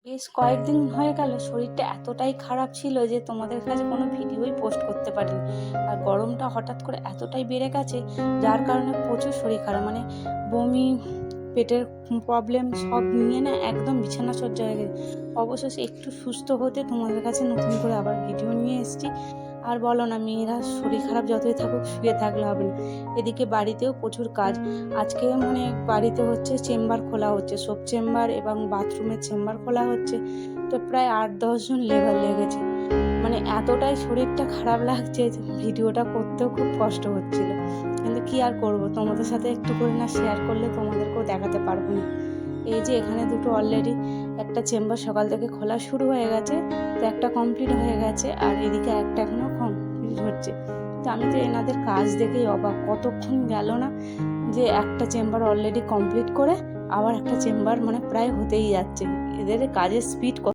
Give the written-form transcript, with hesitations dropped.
বেশ কয়েকদিন হয়ে গেল শরীরটা এতটাই খারাপ ছিল যে তোমাদের কাছে কোনো ভিডিওই পোস্ট করতে পারিনি। আর গরমটা হঠাৎ করে এতটাই বেড়ে গেছে, যার কারণে প্রচুর শরীর খারাপ, মানে বমি, পেটের প্রবলেম সব নিয়ে না একদম বিছানা সজ্জা হয়ে গেছে। অবশেষে একটু সুস্থ হতে তোমাদের কাছে নতুন করে আবার ভিডিও নিয়ে এসেছি। আর বলো না, মেয়েরা শরীর খারাপ যতই থাকুক শুয়ে থাকলে হবে না। এদিকে বাড়িতেও প্রচুর কাজ। আজকে মানে বাড়িতে হচ্ছে চেম্বার খোলা হচ্ছে, সোপ চেম্বার এবং বাথরুমের চেম্বার খোলা হচ্ছে। তো প্রায় 8-10 জন লেবার লেগেছে। মানে এতটাই শরীরটা খারাপ লাগছে যে ভিডিওটা করতেও খুব কষ্ট হচ্ছিল, কিন্তু কি আর করব, তোমাদের সাথে একটু করে না শেয়ার করলে তোমাদেরকেও দেখাতে পারবো না। এই যে এখানে দুটো অলরেডি, একটা চেম্বার সকাল থেকে খোলা শুরু হয়ে গেছে, তো একটা কমপ্লিট হয়ে গেছে, আর এদিকে একটা এখনও কমপ্লিট হচ্ছে। তো আমি তো এনাদের কাজ দেখেই অবাক, কতক্ষণ গেল না যে একটা চেম্বার অলরেডি কমপ্লিট করে আবার একটা চেম্বার মানে প্রায় হতেই যাচ্ছে। এদের কাজের স্পিড